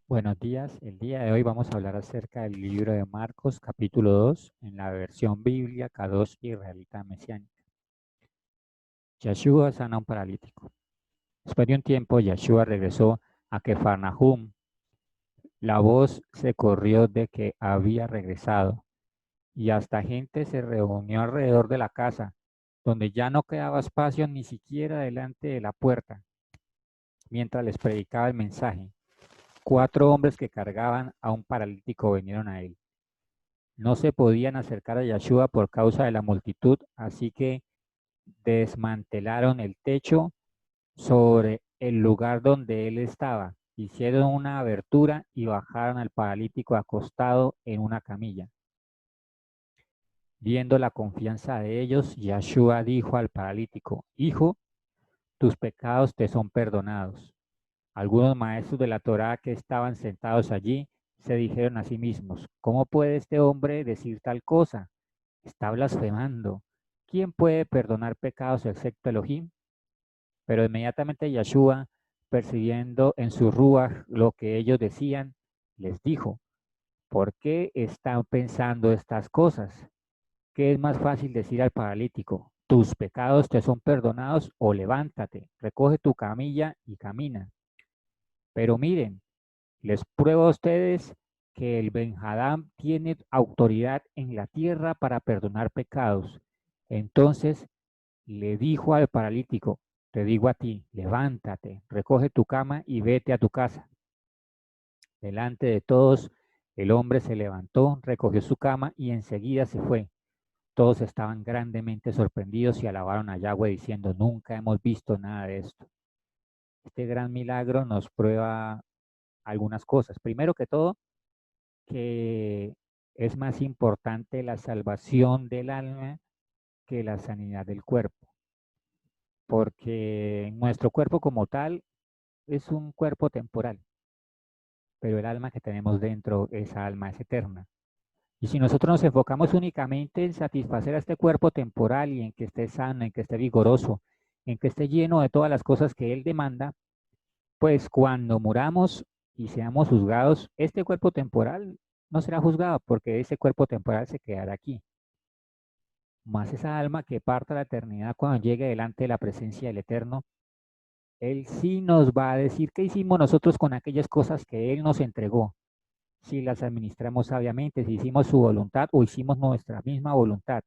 Buenos días, el día de hoy vamos a hablar acerca del libro de Marcos, capítulo 2, en la versión Biblia K2 israelita mesiánica. Yeshua sana a un paralítico. Después de un tiempo, Yeshua regresó a Cafarnaúm. La voz se corrió de que había regresado, y hasta gente se reunió alrededor de la casa, donde ya no quedaba espacio ni siquiera delante de la puerta, mientras les predicaba el mensaje. 4 hombres que cargaban a un paralítico vinieron a él. No se podían acercar a Yeshua por causa de la multitud, así que desmantelaron el techo sobre el lugar donde él estaba, hicieron una abertura y bajaron al paralítico acostado en una camilla. Viendo la confianza de ellos, Yeshua dijo al paralítico: Hijo, tus pecados te son perdonados. Algunos maestros de la Torá que estaban sentados allí se dijeron a sí mismos: ¿Cómo puede este hombre decir tal cosa? Está blasfemando. ¿Quién puede perdonar pecados excepto Elohim? Pero inmediatamente Yeshua, percibiendo en su ruaj lo que ellos decían, les dijo: ¿Por qué están pensando estas cosas? ¿Qué es más fácil decir al paralítico: tus pecados te son perdonados, o levántate, recoge tu camilla y camina? Pero miren, les pruebo a ustedes que el Benhadam tiene autoridad en la tierra para perdonar pecados. Entonces le dijo al paralítico: te digo a ti, levántate, recoge tu cama y vete a tu casa. Delante de todos, el hombre se levantó, recogió su cama y enseguida se fue. Todos estaban grandemente sorprendidos y alabaron a Yahweh diciendo: nunca hemos visto nada de esto. Este gran milagro nos prueba algunas cosas. Primero que todo, que es más importante la salvación del alma que la sanidad del cuerpo, porque nuestro cuerpo como tal es un cuerpo temporal, pero el alma que tenemos dentro, esa alma es eterna. Y si nosotros nos enfocamos únicamente en satisfacer a este cuerpo temporal y en que esté sano, en que esté vigoroso, en que esté lleno de todas las cosas que Él demanda, pues cuando muramos y seamos juzgados, este cuerpo temporal no será juzgado porque ese cuerpo temporal se quedará aquí. Más esa alma que parta a la eternidad cuando llegue delante de la presencia del Eterno, Él sí nos va a decir qué hicimos nosotros con aquellas cosas que Él nos entregó, si las administramos sabiamente, si hicimos su voluntad o hicimos nuestra misma voluntad.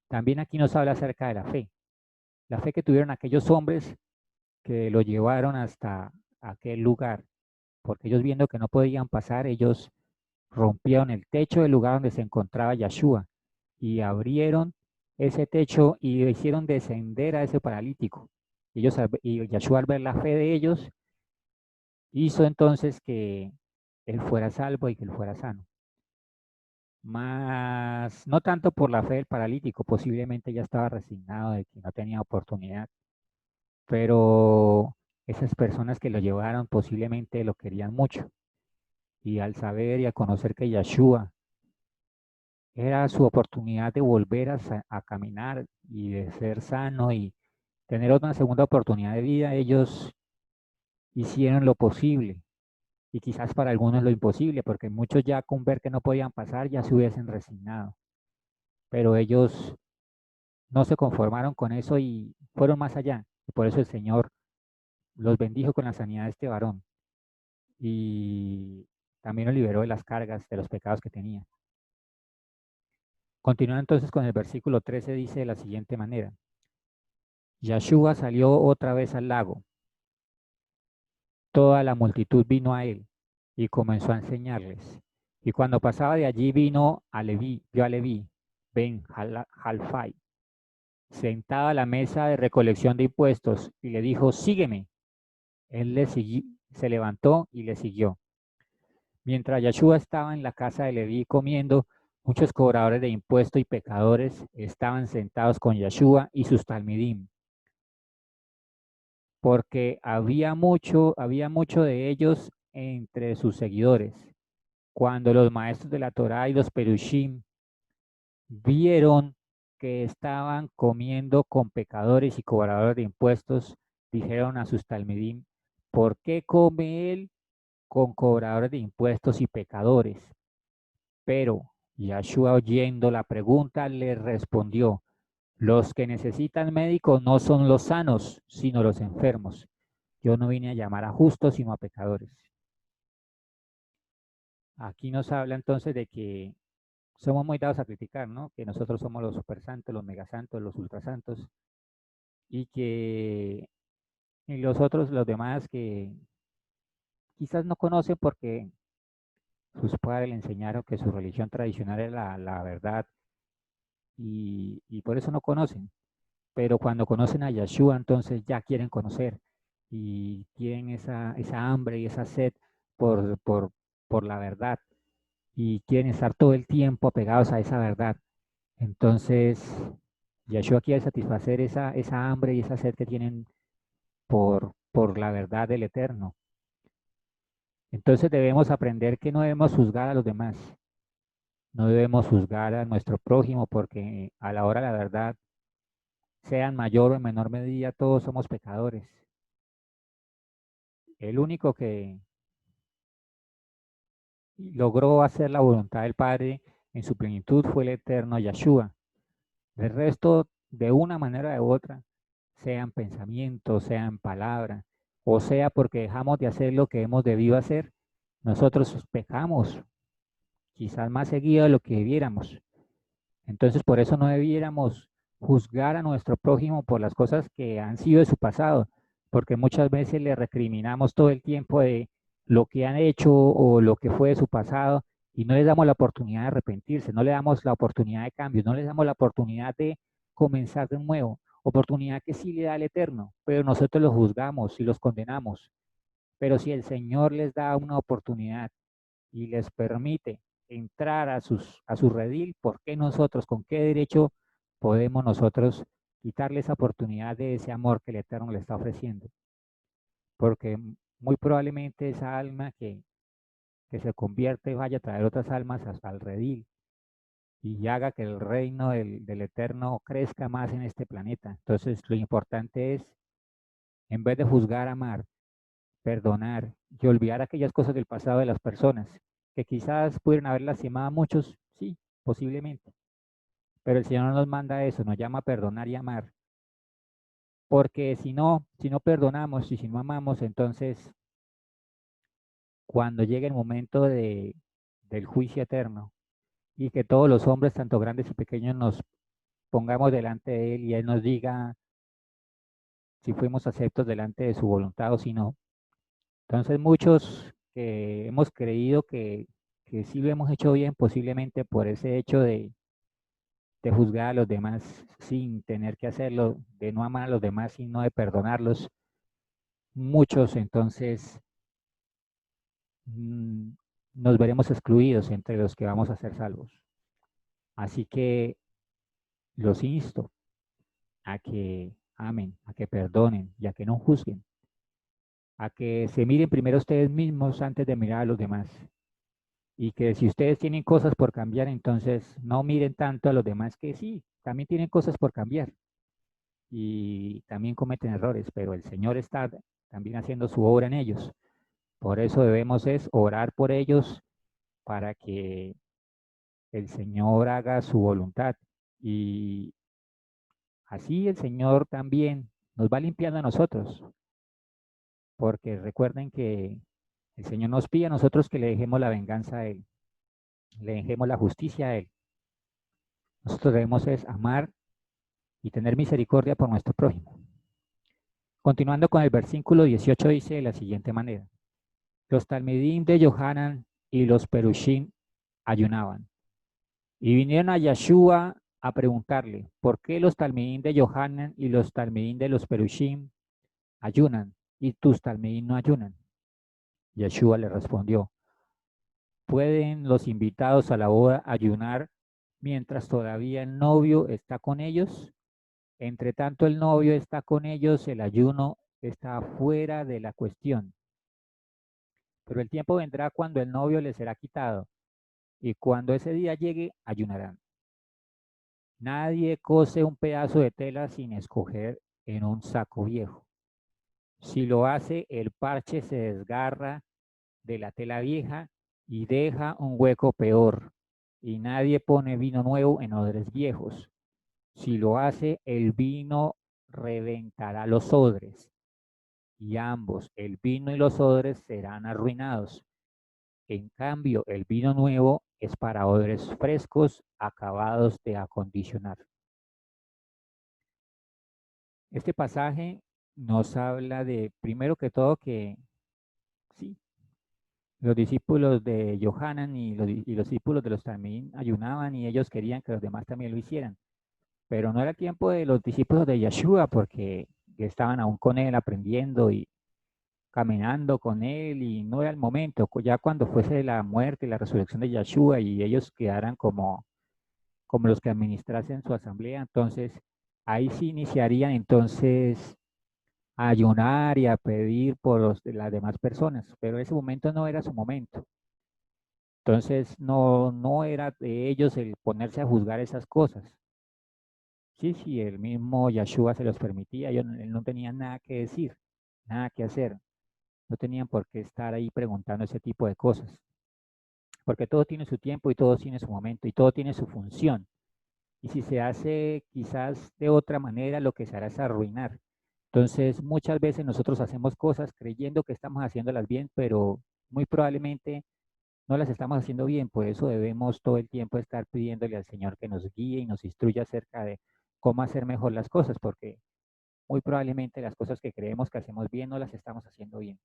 También aquí nos habla acerca de la fe que tuvieron aquellos hombres que lo llevaron hasta aquel lugar, porque ellos viendo que no podían pasar, ellos rompieron el techo del lugar donde se encontraba Yeshua y abrieron ese techo y hicieron descender a ese paralítico. Y Yeshua, al ver la fe de ellos, hizo entonces que él fuera salvo y que él fuera sano. Más, no tanto por la fe del paralítico, posiblemente ya estaba resignado de que no tenía oportunidad, pero esas personas que lo llevaron posiblemente lo querían mucho. Y al saber y a conocer que Yeshua era su oportunidad de volver a caminar y de ser sano y tener otra segunda oportunidad de vida, ellos hicieron lo posible y quizás para algunos lo imposible, porque muchos ya con ver que no podían pasar ya se hubiesen resignado, pero ellos no se conformaron con eso y fueron más allá. Y por eso el Señor los bendijo con la sanidad de este varón y también lo liberó de las cargas, de los pecados que tenía. Continuando entonces con el versículo 13, dice de la siguiente manera: Yeshua salió otra vez al lago. Toda la multitud vino a él y comenzó a enseñarles. Y cuando pasaba de allí vio a Leví, Halfai, sentado a la mesa de recolección de impuestos, y le dijo: sígueme. Se levantó y le siguió. Mientras Yeshua estaba en la casa de Leví comiendo, muchos cobradores de impuestos y pecadores estaban sentados con Yeshua y sus talmidim, porque había mucho de ellos entre sus seguidores. Cuando los maestros de la Torá y los perushim vieron que estaban comiendo con pecadores y cobradores de impuestos, dijeron a sus talmidim: ¿por qué come él con cobradores de impuestos y pecadores. Pero Yahshua, oyendo la pregunta, le respondió: los que necesitan médico no son los sanos, sino los enfermos. Yo no vine a llamar a justos, sino a pecadores. Aquí nos habla entonces de que somos muy dados a criticar, ¿no? Que nosotros somos los super santos, los megasantos, los ultrasantos, y que y los otros, los demás, que quizás no conocen porque sus padres le enseñaron que su religión tradicional es la verdad, y por eso no conocen. Pero cuando conocen a Yeshua, entonces ya quieren conocer y tienen esa hambre y esa sed por, por, por la verdad, y quieren estar todo el tiempo apegados a esa verdad. Entonces, Yeshua quiere satisfacer esa hambre y esa sed que tienen por la verdad del Eterno. Entonces debemos aprender que no debemos juzgar a los demás, no debemos juzgar a nuestro prójimo, porque a la hora de la verdad, sea en mayor o en menor medida, todos somos pecadores. El único que logró hacer la voluntad del Padre en su plenitud fue el eterno Yeshua. El resto, de una manera u otra, sea en pensamiento, sea en palabra, o sea porque dejamos de hacer lo que hemos debido hacer, nosotros pecamos, quizás más seguido de lo que debiéramos. Entonces, por eso no debiéramos juzgar a nuestro prójimo por las cosas que han sido de su pasado, porque muchas veces le recriminamos todo el tiempo de lo que han hecho o lo que fue de su pasado, y no les damos la oportunidad de arrepentirse, no le damos la oportunidad de cambio, no les damos la oportunidad de comenzar de nuevo, oportunidad que sí le da el Eterno, pero nosotros los juzgamos y los condenamos. Pero si el Señor les da una oportunidad y les permite entrar a su redil, ¿por qué nosotros, con qué derecho podemos nosotros quitarle esa oportunidad de ese amor que el Eterno le está ofreciendo? Porque muy probablemente esa alma que se convierte vaya a traer otras almas hasta el redil y haga que el reino del Eterno crezca más en este planeta. Entonces, lo importante es, en vez de juzgar, amar, perdonar y olvidar aquellas cosas del pasado de las personas que quizás pudieron haber lastimado a muchos, sí, posiblemente, pero el Señor no nos manda eso, nos llama a perdonar y amar, porque si no perdonamos y si no amamos, entonces cuando llegue el momento del juicio eterno y que todos los hombres, tanto grandes y pequeños, nos pongamos delante de Él y Él nos diga si fuimos aceptos delante de su voluntad o si no. Entonces muchos que hemos creído que sí lo hemos hecho bien, posiblemente por ese hecho de juzgar a los demás sin tener que hacerlo, de no amar a los demás, sino de perdonarlos, muchos entonces mm, nos veremos excluidos entre los que vamos a ser salvos. Así que los insto a que amen, a que perdonen y a que no juzguen, a que se miren primero ustedes mismos antes de mirar a los demás. Y que si ustedes tienen cosas por cambiar, entonces no miren tanto a los demás, que sí, también tienen cosas por cambiar y también cometen errores, pero el Señor está también haciendo su obra en ellos. Por eso debemos es orar por ellos para que el Señor haga su voluntad. Y así el Señor también nos va limpiando a nosotros, porque recuerden que el Señor nos pide a nosotros que le dejemos la venganza a Él, le dejemos la justicia a Él. Nosotros debemos es amar y tener misericordia por nuestro prójimo. Continuando con el versículo 18, dice de la siguiente manera: los talmidim de Yohanan y los perushim ayunaban, y vinieron a Yeshua a preguntarle: ¿por qué los talmidim de Yohanan y los talmidim de los perushim ayunan y tus talmidim no ayunan? Yeshua le respondió: ¿pueden los invitados a la boda ayunar mientras todavía el novio está con ellos? Entre tanto el novio está con ellos, el ayuno está fuera de la cuestión. Pero el tiempo vendrá cuando el novio les será quitado, y cuando ese día llegue, ayunarán. Nadie cose un pedazo de tela sin escoger en un saco viejo. Si lo hace, el parche se desgarra de la tela vieja y deja un hueco peor. Y nadie pone vino nuevo en odres viejos. Si lo hace, el vino reventará los odres, y ambos, el vino y los odres, serán arruinados. En cambio, el vino nuevo es para odres frescos, acabados de acondicionar. Este pasaje nos habla de, primero que todo, que sí, los discípulos de Johanan y los discípulos de los también ayunaban y ellos querían que los demás también lo hicieran. Pero no era tiempo de los discípulos de Yeshua porque estaban aún con él aprendiendo y caminando con él y no era el momento. Ya cuando fuese la muerte y la resurrección de Yeshua y ellos quedaran como los que administrasen su asamblea, entonces ahí sí iniciarían entonces a ayunar y a pedir por las demás personas, pero ese momento no era su momento. Entonces no era de ellos el ponerse a juzgar esas cosas. Sí, sí, el mismo Yeshua se los permitía, él no tenía nada que decir, nada que hacer, no tenían por qué estar ahí preguntando ese tipo de cosas, porque todo tiene su tiempo y todo tiene su momento y todo tiene su función. Y si se hace quizás de otra manera, lo que se hará es arruinar. Entonces, muchas veces nosotros hacemos cosas creyendo que estamos haciéndolas bien, pero muy probablemente no las estamos haciendo bien. Por eso debemos todo el tiempo estar pidiéndole al Señor que nos guíe y nos instruya acerca de cómo hacer mejor las cosas, porque muy probablemente las cosas que creemos que hacemos bien no las estamos haciendo bien.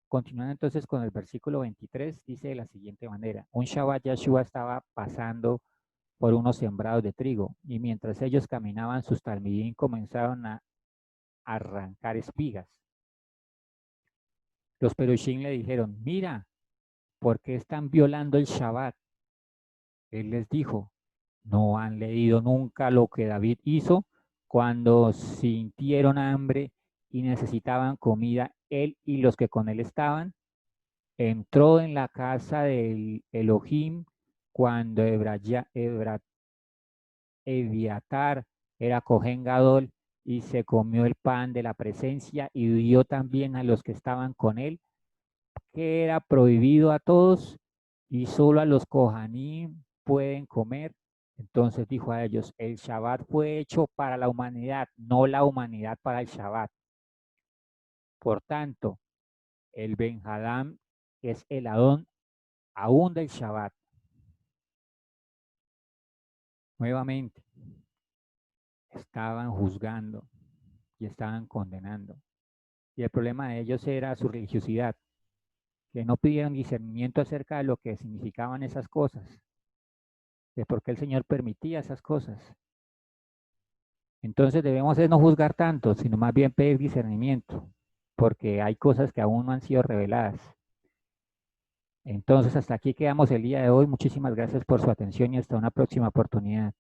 Continuando entonces con el versículo 23, dice de la siguiente manera, un Shabbat Yeshua estaba pasando por unos sembrados de trigo, y mientras ellos caminaban, sus talmidín comenzaron a arrancar espigas. Los perushim le dijeron, mira, ¿por qué están violando el Shabbat? Él les dijo, ¿no han leído nunca lo que David hizo cuando sintieron hambre y necesitaban comida él y los que con él estaban? Entró en la casa del Elohim cuando Eviatar era Cohen Gadol y se comió el pan de la presencia y dio también a los que estaban con él, que era prohibido a todos y solo a los Kohanim pueden comer. Entonces dijo a ellos, el Shabbat fue hecho para la humanidad, no la humanidad para el Shabbat. Por tanto, el Benjadam es el Adón aún del Shabbat. Nuevamente, estaban juzgando y estaban condenando. Y el problema de ellos era su religiosidad, que no pidieron discernimiento acerca de lo que significaban esas cosas, de por qué el Señor permitía esas cosas. Entonces debemos no juzgar tanto, sino más bien pedir discernimiento, porque hay cosas que aún no han sido reveladas. Entonces hasta aquí quedamos el día de hoy. Muchísimas gracias por su atención y hasta una próxima oportunidad.